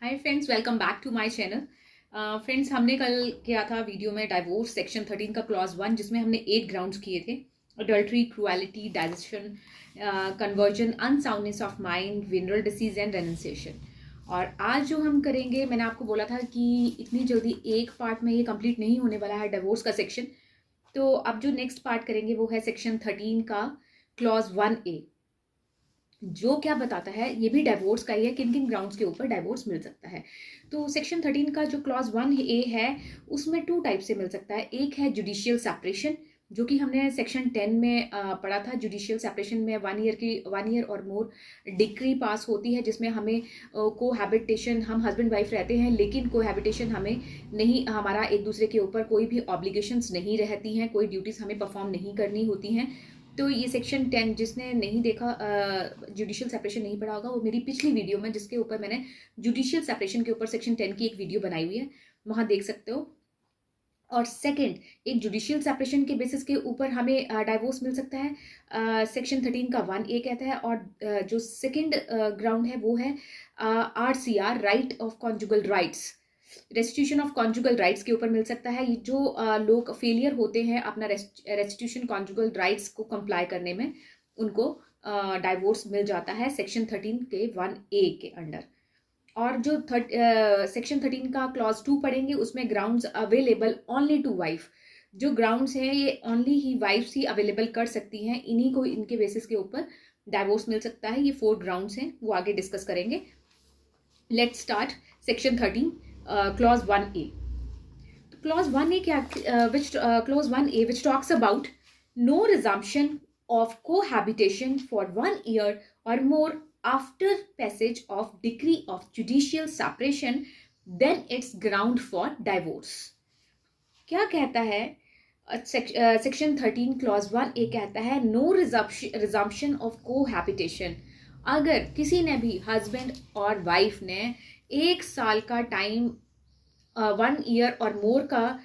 Hi friends, welcome back to my channel. Friends, हमने कल किया था वीडियो में डाइवोर्स सेक्शन 13 का क्लॉज 1, जिसमें हमने 8 ग्राउंड्स किए थे। Adultery, cruelty, desertion, conversion, unsoundness of mind, venereal disease and renunciation. और आज जो हम करेंगे, मैंने आपको बोला था कि इतनी जल्दी एक पार्ट में ये कंप्लीट नहीं होने वाला है डाइवोर्स का सेक्शन। तो अब जो नेक्स्ट पार्ट करेंगे वो है सेक्शन 13 का क्लॉज 1A, जो क्या बताता है, ये भी डाइवोर्स का ही है, किन किन ग्राउंड्स के ऊपर डाइवोर्स मिल सकता है। तो सेक्शन 13 का जो क्लॉज 1A है उसमें 2 टाइप से मिल सकता है। एक है जुडिशियल सेपरेशन, जो कि हमने सेक्शन 10 में पढ़ा था। जुडिशियल सेपरेशन में 1 ईयर और मोर डिक्री पास होती है, जिसमें हमें कोहैबिटेशन, हम हस्बैंड वाइफ रहते हैं लेकिन कोहैबिटेशन हमें नहीं, हमारा एक दूसरे के ऊपर कोई भी ऑब्लिगेशंस नहीं रहती हैं, कोई ड्यूटीज़ हमें परफॉर्म नहीं करनी होती हैं। तो ये सेक्शन 10, जिसने नहीं देखा, जुडिशियल सेपरेशन नहीं पढ़ा होगा, वो मेरी पिछली वीडियो में, जिसके ऊपर मैंने जुडिशियल सेपरेशन के ऊपर सेक्शन 10 की एक वीडियो बनाई हुई है, वहां देख सकते हो। और सेकंड, एक जुडिशियल सेपरेशन के बेसिस के ऊपर हमें डाइवोर्स मिल सकता है, सेक्शन 13 का 1A कहता है। और जो सेकंड ग्राउंड है वो है RCR, right of conjugal rights, restitution of conjugal rights के ऊपर मिल सकता है। ये जो लोग फेलियर होते हैं अपना रेस्टिट्यूशन कॉन्जुगल राइट्स को कंप्लाई करने में, उनको डाइवोर्स मिल जाता है सेक्शन 13 के 1A के अंडर। और जो सेक्शन 13 का क्लॉज 2 पढ़ेंगे, उसमें grounds available only to wife. जो ग्राउंड्स हैं ये ओनली ही वाइफ्स ही अवेलेबल कर सकती हैं, इन्हीं को, इनके बेसिस के ऊपर डाइवोर्स मिल सकता है। ये 4 ग्राउंड्स हैं, वो आगे डिस्कस करेंगे। Let's start section 13 clause 1A। Clause 1A क्या, clause 1A which talks about no resumption of cohabitation for 1 year or more after passage of decree of judicial separation, then it's ground for divorce। क्या कहता है section 13 clause 1A कहता है no resumption of cohabitation. अगर किसी ने भी, husband और वाइफ ने 1 साल का टाइम, 1 ईयर और मोर का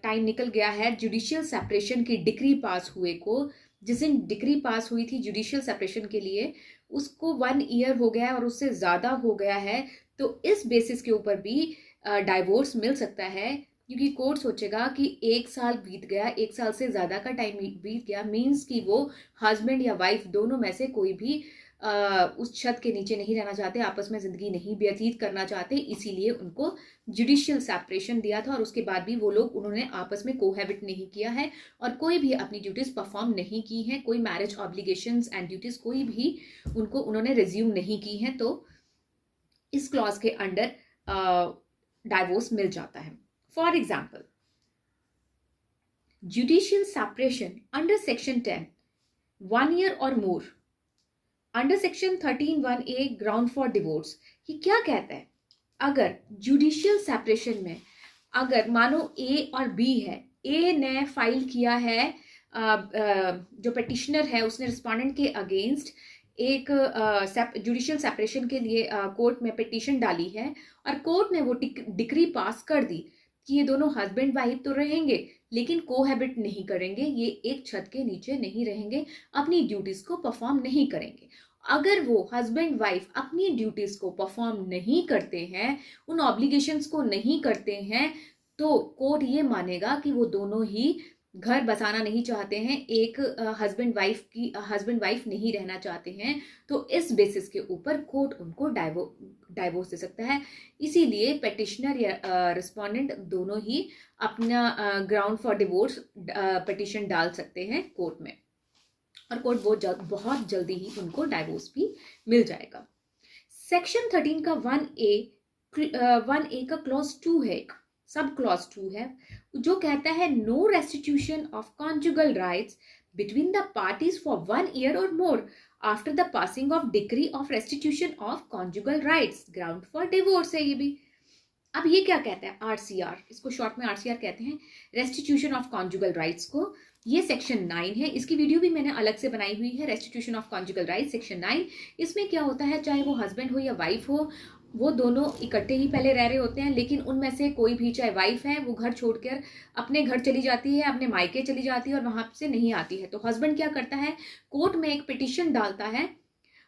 टाइम निकल गया है जुडिशियल सेपरेशन की डिक्री पास हुए को, जिस दिन डिक्री पास हुई थी जुडिशियल सेपरेशन के लिए, उसको 1 ईयर हो गया है और उससे ज़्यादा हो गया है, तो इस बेसिस के ऊपर भी डाइवोर्स मिल सकता है। क्योंकि कोर्ट सोचेगा कि 1 साल बीत गया, 1 साल से ज़्यादा का टाइम बीत गया, मीन्स कि वो हस्बैंड या वाइफ दोनों में से कोई भी उस छत के नीचे नहीं रहना चाहते, आपस में ज़िंदगी नहीं व्यतीत करना चाहते, इसीलिए उनको जुडिशियल सेपरेशन दिया था। और उसके बाद भी वो लोग, उन्होंने आपस में कोहैबिट नहीं किया है और कोई भी अपनी ड्यूटीज़ परफॉर्म नहीं की हैं, कोई मैरिज ऑब्लिगेशंस एंड ड्यूटीज़ कोई भी उन्होंने रिज्यूम नहीं की हैं। तो इस क्लॉज के अंडर डाइवोर्स मिल जाता है। For example, judicial separation under section 10, 1 year और more, under section 13 1A ground for divorce. ये क्या कहता है, अगर जुडिशियल सेपरेशन में, अगर मानो A और B है, A ने फाइल किया है, जो पिटिशनर है उसने रिस्पोंडेंट के अगेंस्ट एक जुडिशियल सेपरेशन के लिए कोर्ट में पिटीशन डाली है, और कोर्ट ने वो डिक्री पास कर दी कि ये दोनों हस्बैंड वाइफ तो रहेंगे लेकिन कोहैबिट नहीं करेंगे, ये एक छत के नीचे नहीं रहेंगे, अपनी ड्यूटीज को परफॉर्म नहीं करेंगे। अगर वो हस्बैंड वाइफ अपनी ड्यूटीज को परफॉर्म नहीं करते हैं, उन ऑब्लिगेशंस को नहीं करते हैं, तो कोर्ट ये मानेगा कि वो दोनों ही घर बसाना नहीं चाहते हैं, एक हस्बैंड वाइफ नहीं रहना चाहते हैं। तो इस बेसिस के ऊपर कोर्ट उनको डाइवोर्स दे सकता है। इसीलिए पिटिशनर या रिस्पोंडेंट दोनों ही अपना ग्राउंड फॉर डिवोर्स पिटिशन डाल सकते हैं कोर्ट में, और कोर्ट बहुत जल्दी ही उनको डाइवोर्स भी मिल जाएगा। सेक्शन 13 का 1A का क्लॉज 2 है, एक सब क्लॉज 2 है, जो कहता है no restitution of conjugal rights between the parties for 1 year और more after the passing of decree of restitution of conjugal rights, ground for divorce है ये भी। अब ये क्या कहता है, RCR, इसको शॉर्ट में RCR कहते हैं, रेस्टिट्यूशन ऑफ कॉन्जुगल राइट्स को। ये सेक्शन 9 है, इसकी वीडियो भी मैंने अलग से बनाई हुई है, restitution of conjugal rights section 9। इसमें क्या होता है, चाहे वो हस्बैंड हो या वाइफ हो, वो दोनों इकट्ठे ही पहले रह रहे होते हैं, लेकिन उनमें से कोई भी, चाहे वाइफ है, वो घर छोड़कर अपने घर चली जाती है, अपने मायके चली जाती है और वहां से नहीं आती है, तो हस्बैंड क्या करता है, कोर्ट में एक पिटिशन डालता है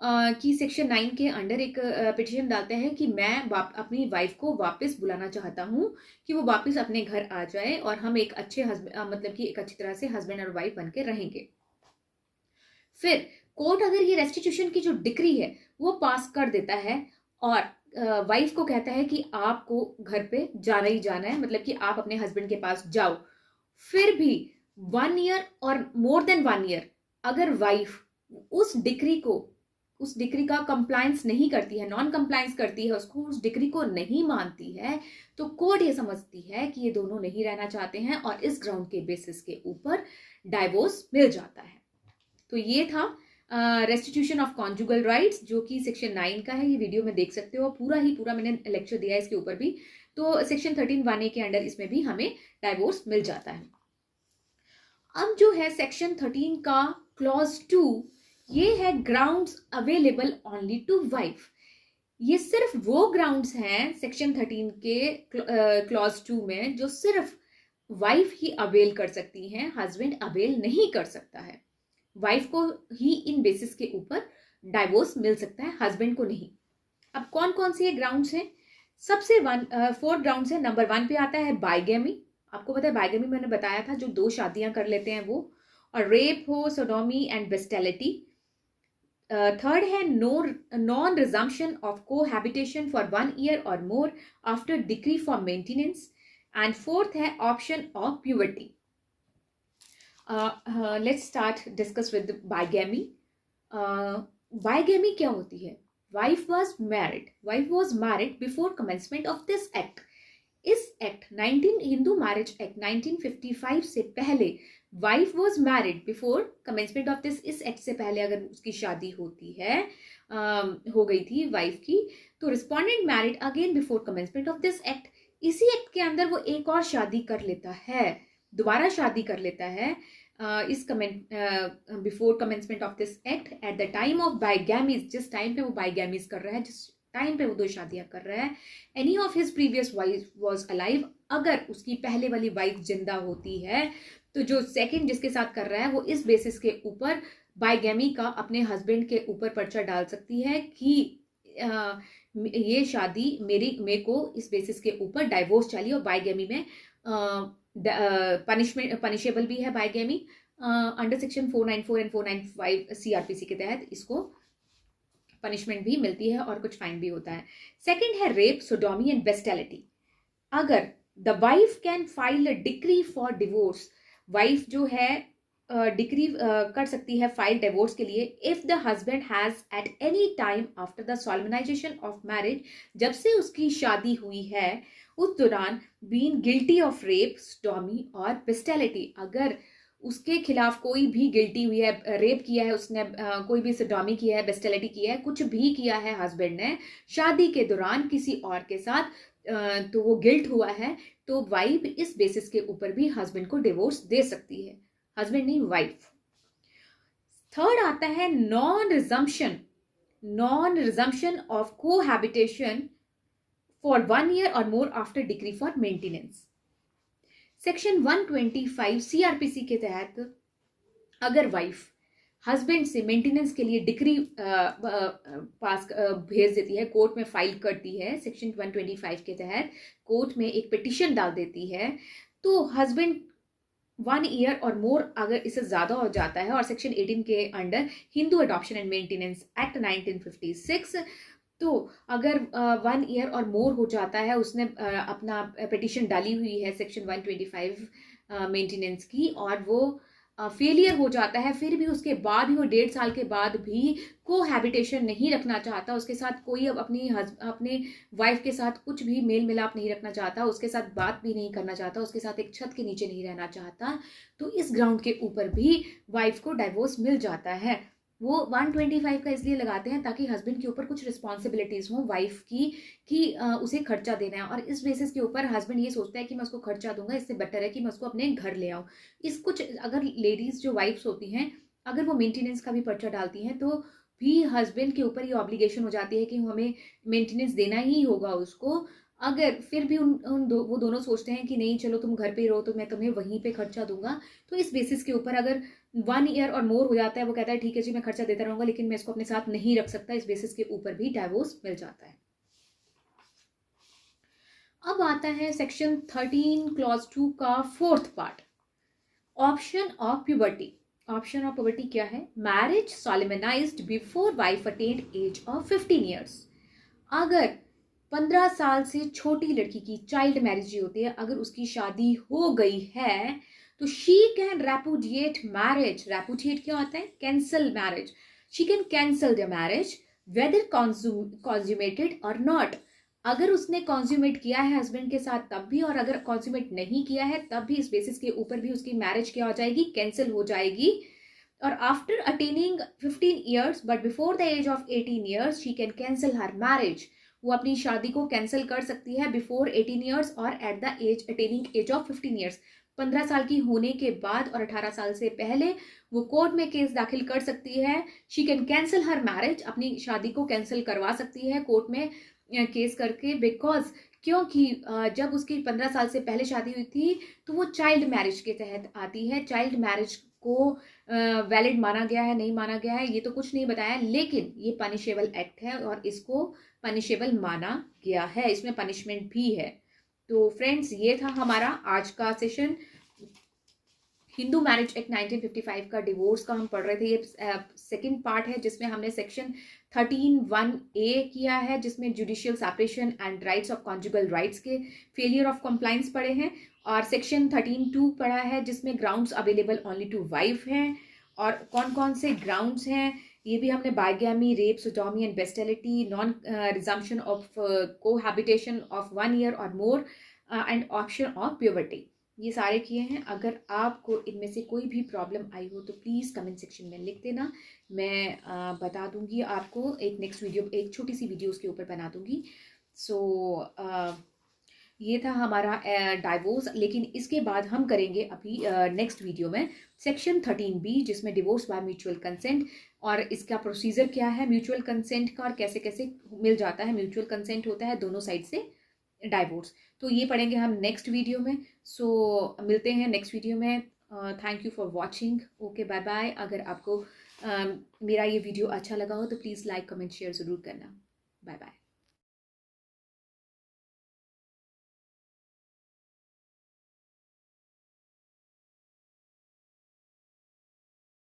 कि सेक्शन 9 के अंडर एक पिटिशन डालते हैं कि मैं अपनी वाइफ को वापस बुलाना चाहता हूँ कि वो वापस अपने घर आ जाए और हम एक अच्छे मतलब कि एक अच्छी तरह से हस्बैंड और वाइफ बन के रहेंगे। फिर कोर्ट अगर ये रेस्टिट्यूशन की जो डिक्री है वो पास कर देता है और वाइफ को कहता है कि आपको घर पे जाना ही जाना है, मतलब कि आप अपने हस्बैंड के पास जाओ, फिर भी 1 ईयर और मोर देन 1 ईयर अगर वाइफ उस डिक्री का कंप्लायंस नहीं करती है, नॉन कंप्लायंस करती है, उसको उस डिक्री को नहीं मानती है, तो कोर्ट ये समझती है कि ये दोनों नहीं रहना चाहते हैं और इस ग्राउंड के बेसिस के ऊपर डाइवोर्स मिल जाता है। तो ये था रेस्टिट्यूशन ऑफ कॉन्जुगल राइट्स, जो कि सेक्शन 9 का है। ये वीडियो में देख सकते हो, पूरा मैंने लेक्चर दिया है इसके ऊपर भी। तो सेक्शन 13(1)(a) के अंडर इसमें भी हमें डाइवोर्स मिल जाता है। अब जो है सेक्शन 13 का क्लॉज 2, ये है grounds available only to wife. ये सिर्फ वो ग्राउंड्स हैं सेक्शन 13 के क्लॉज 2 में जो सिर्फ वाइफ ही अवेल कर सकती हैं, हस्बैंड अवेल नहीं कर सकता है। वाइफ को ही इन बेसिस के ऊपर डाइवोर्स मिल सकता है, हस्बैंड को नहीं। अब कौन कौन से ग्राउंड्स हैं? सबसे 4 ग्राउंड्स है। नंबर 1 पे आता है बाइगेमी। आपको पता है बाइगेमी मैंने बताया था, जो 2 शादियां कर लेते हैं वो, और रेप हो, सोडोमी एंड बेस्टेलिटी। थर्ड है non resumption of cohabitation for 1 year और more after decree for maintenance. And fourth है option of puberty. Let's start discuss with bigamy. Bigamy क्या होती है? Wife was married before commencement of this act. इस act Hindu marriage act 1955 से पहले wife was married before commencement of this, इस act से पहले अगर उसकी शादी होती है, हो गई थी वाइफ की, तो respondent married again before commencement of this act. इसी एक्ट के अंदर वो एक और शादी कर लेता है, दोबारा शादी कर लेता है is before commencement of this act at the time of bigamies. जिस टाइम पे वो बाइगैमीज कर रहा है, जिस टाइम पे वो 2 शादियां कर रहा है, any of his previous wife was alive, अगर उसकी पहले वाली वाइफ जिंदा होती है, तो जो सेकंड जिसके साथ कर रहा है वो इस बेसिस के ऊपर बाइगैमी का अपने हस्बैंड के ऊपर पर्चा डाल सकती है कि ये शादी मेरे को इस बेसिस के ऊपर डाइवोर्स चाहिए। और बाइगैमी में पनिशेबल भी है bigamy under section 494 and 495 CRPC के तहत इसको पनिशमेंट भी मिलती है और कुछ फाइन भी होता है। सेकंड है रेप, सोडोमी एंड बेस्टेलिटी। अगर the wife can file a decree for divorce, wife जो है डिक्री कर सकती है फाइल डिवोर्स के लिए, if the husband has at any time after the solemnization of marriage, जब से उसकी शादी हुई है उस दौरान, been guilty of rape, sodomy और बेस्टेलिटी, अगर उसके खिलाफ कोई भी गिल्टी हुई है, रेप किया है उसने, कोई भी सोडोमी किया है, बेस्टेलिटी किया है, कुछ भी किया है हस्बैंड ने शादी के दौरान किसी और के साथ, तो वो गिल्ट हुआ है, तो वाइफ इस बेसिस के ऊपर भी हस्बैंड को डिवोर्स दे सकती है, हस्बैंड नहीं वाइफ। थर्ड आता है non resumption of cohabitation for 1 year और more after decree for maintenance. Section 125 CRPC के तहत अगर वाइफ हस्बैंड से मेंटेनेंस के लिए डिक्री पास भेज देती है, कोर्ट में फाइल करती है, सेक्शन 125 के तहत कोर्ट में एक पिटिशन डाल देती है, तो हस्बैंड 1 ईयर और मोर अगर इससे ज्यादा हो जाता है, और सेक्शन 18 के under Hindu adoption and maintenance act 1956, तो अगर 1 ईयर और मोर हो जाता है, उसने अपना पिटिशन डाली हुई है सेक्शन 125 मेंटेनेंस की, और वो फेलियर हो जाता है, फिर भी उसके बाद भी वो 1.5 साल के बाद भी कोहैबिटेशन नहीं रखना चाहता, उसके साथ कोई अब अपने वाइफ के साथ कुछ भी मेल मिलाप नहीं रखना चाहता, उसके साथ बात भी नहीं करना चाहता, उसके साथ एक छत के नीचे नहीं रहना चाहता, तो इस ग्राउंड के ऊपर भी वाइफ को डाइवोर्स मिल जाता है। वो 125 का इसलिए लगाते हैं ताकि हस्बैंड के ऊपर कुछ रिस्पॉन्सिबिलिटीज हो वाइफ की, कि उसे खर्चा देना है, और इस बेसिस के ऊपर हस्बैंड ये सोचता है कि मैं उसको खर्चा दूंगा, इससे बेटर है कि मैं उसको अपने घर ले आऊँ। इस कुछ अगर लेडीज जो वाइफ्स होती हैं, अगर वो मेंटेनेंस का भी पर्चा डालती हैं, तो भी हस्बैंड के ऊपर ये ऑब्लिगेशन हो जाती है कि हमें मेंटेनेंस देना ही होगा उसको, अगर फिर भी वो दोनों सोचते हैं कि नहीं चलो तुम घर पे रहो तो मैं तुम्हें वहीं पे खर्चा दूंगा, तो इस बेसिस के ऊपर अगर 1 ईयर और मोर हो जाता है, वो कहता है ठीक है जी मैं खर्चा देता रहूंगा लेकिन मैं इसको अपने साथ नहीं रख सकता, इस बेसिस के ऊपर भी डाइवोर्स मिल जाता है। अब आता है सेक्शन 13 क्लॉज 2 का fourth part, option of puberty. Option of puberty क्या है? Marriage solemnized before wife attained age of 15 years. अगर 15 साल से छोटी लड़की की चाइल्ड मैरिज होती है, अगर उसकी शादी हो गई है तो she can repudiate marriage. Repudiate क्या होता है? Cancel marriage. She can cancel the marriage whether consummated और नॉट। अगर उसने कॉन्ज्यूमेट किया है हस्बैंड के साथ तब भी, और अगर कॉन्ज्यूमेट नहीं किया है तब भी, इस बेसिस के ऊपर भी उसकी मैरिज क्या हो जाएगी? कैंसिल हो जाएगी। और after attaining 15 years but before the age of 18 years she can cancel her marriage. वो अपनी शादी को कैंसिल कर सकती है बिफोर 18 ईयर्स और at the age attaining age of 15 years. 15 साल की होने के बाद और 18 साल से पहले वो कोर्ट में केस दाखिल कर सकती है। She can cancel her marriage, अपनी शादी को कैंसिल करवा सकती है कोर्ट में केस करके, बिकॉज क्योंकि जब उसकी 15 साल से पहले शादी हुई थी तो वो चाइल्ड मैरिज के तहत आती है। चाइल्ड मैरिज को वैलिड माना गया है, नहीं माना गया है, ये तो कुछ नहीं बताया, लेकिन ये पनिशेबल एक्ट है और इसको पनिशेबल माना गया है, इसमें पनिशमेंट भी है। तो फ्रेंड्स ये था हमारा आज का सेशन, हिंदू मैरिज एक्ट 1955 का, डिवोर्स का हम पढ़ रहे थे। ये सेकंड पार्ट है जिसमें हमने सेक्शन 13(1)(a) किया है, जिसमें judicial separation and rights of conjugal rights के फेलियर ऑफ कंप्लायंस पढ़े हैं, और सेक्शन 13(2) पढ़ा है जिसमें grounds available only to wife हैं, और कौन कौन से ग्राउंड्स हैं ये भी हमने, bigamy, rape, sodomy and bestiality, non resumption of cohabitation of 1 year और more, and option of puberty, ये सारे किए हैं। अगर आपको इनमें से कोई भी प्रॉब्लम आई हो तो प्लीज़ कमेंट सेक्शन में लिख देना, मैं बता दूंगी आपको, एक नेक्स्ट वीडियो, एक छोटी सी वीडियो उसके ऊपर बना दूंगी। सो ये था हमारा डाइवोर्स, लेकिन इसके बाद हम करेंगे अभी नेक्स्ट वीडियो में सेक्शन 13(b) जिसमें डिवोर्स बाय म्यूचुअल कंसेंट, और इसका प्रोसीजर क्या है म्यूचुअल कंसेंट का, और कैसे कैसे मिल जाता है, म्यूचुअल कंसेंट होता है दोनों साइड से डाइवोर्स, तो ये पढ़ेंगे हम नेक्स्ट वीडियो में। सो मिलते हैं नेक्स्ट वीडियो में। Thank you for watching. Okay, bye bye. अगर आपको मेरा ये वीडियो अच्छा लगा हो तो प्लीज़ लाइक, कमेंट, शेयर ज़रूर करना। Bye bye.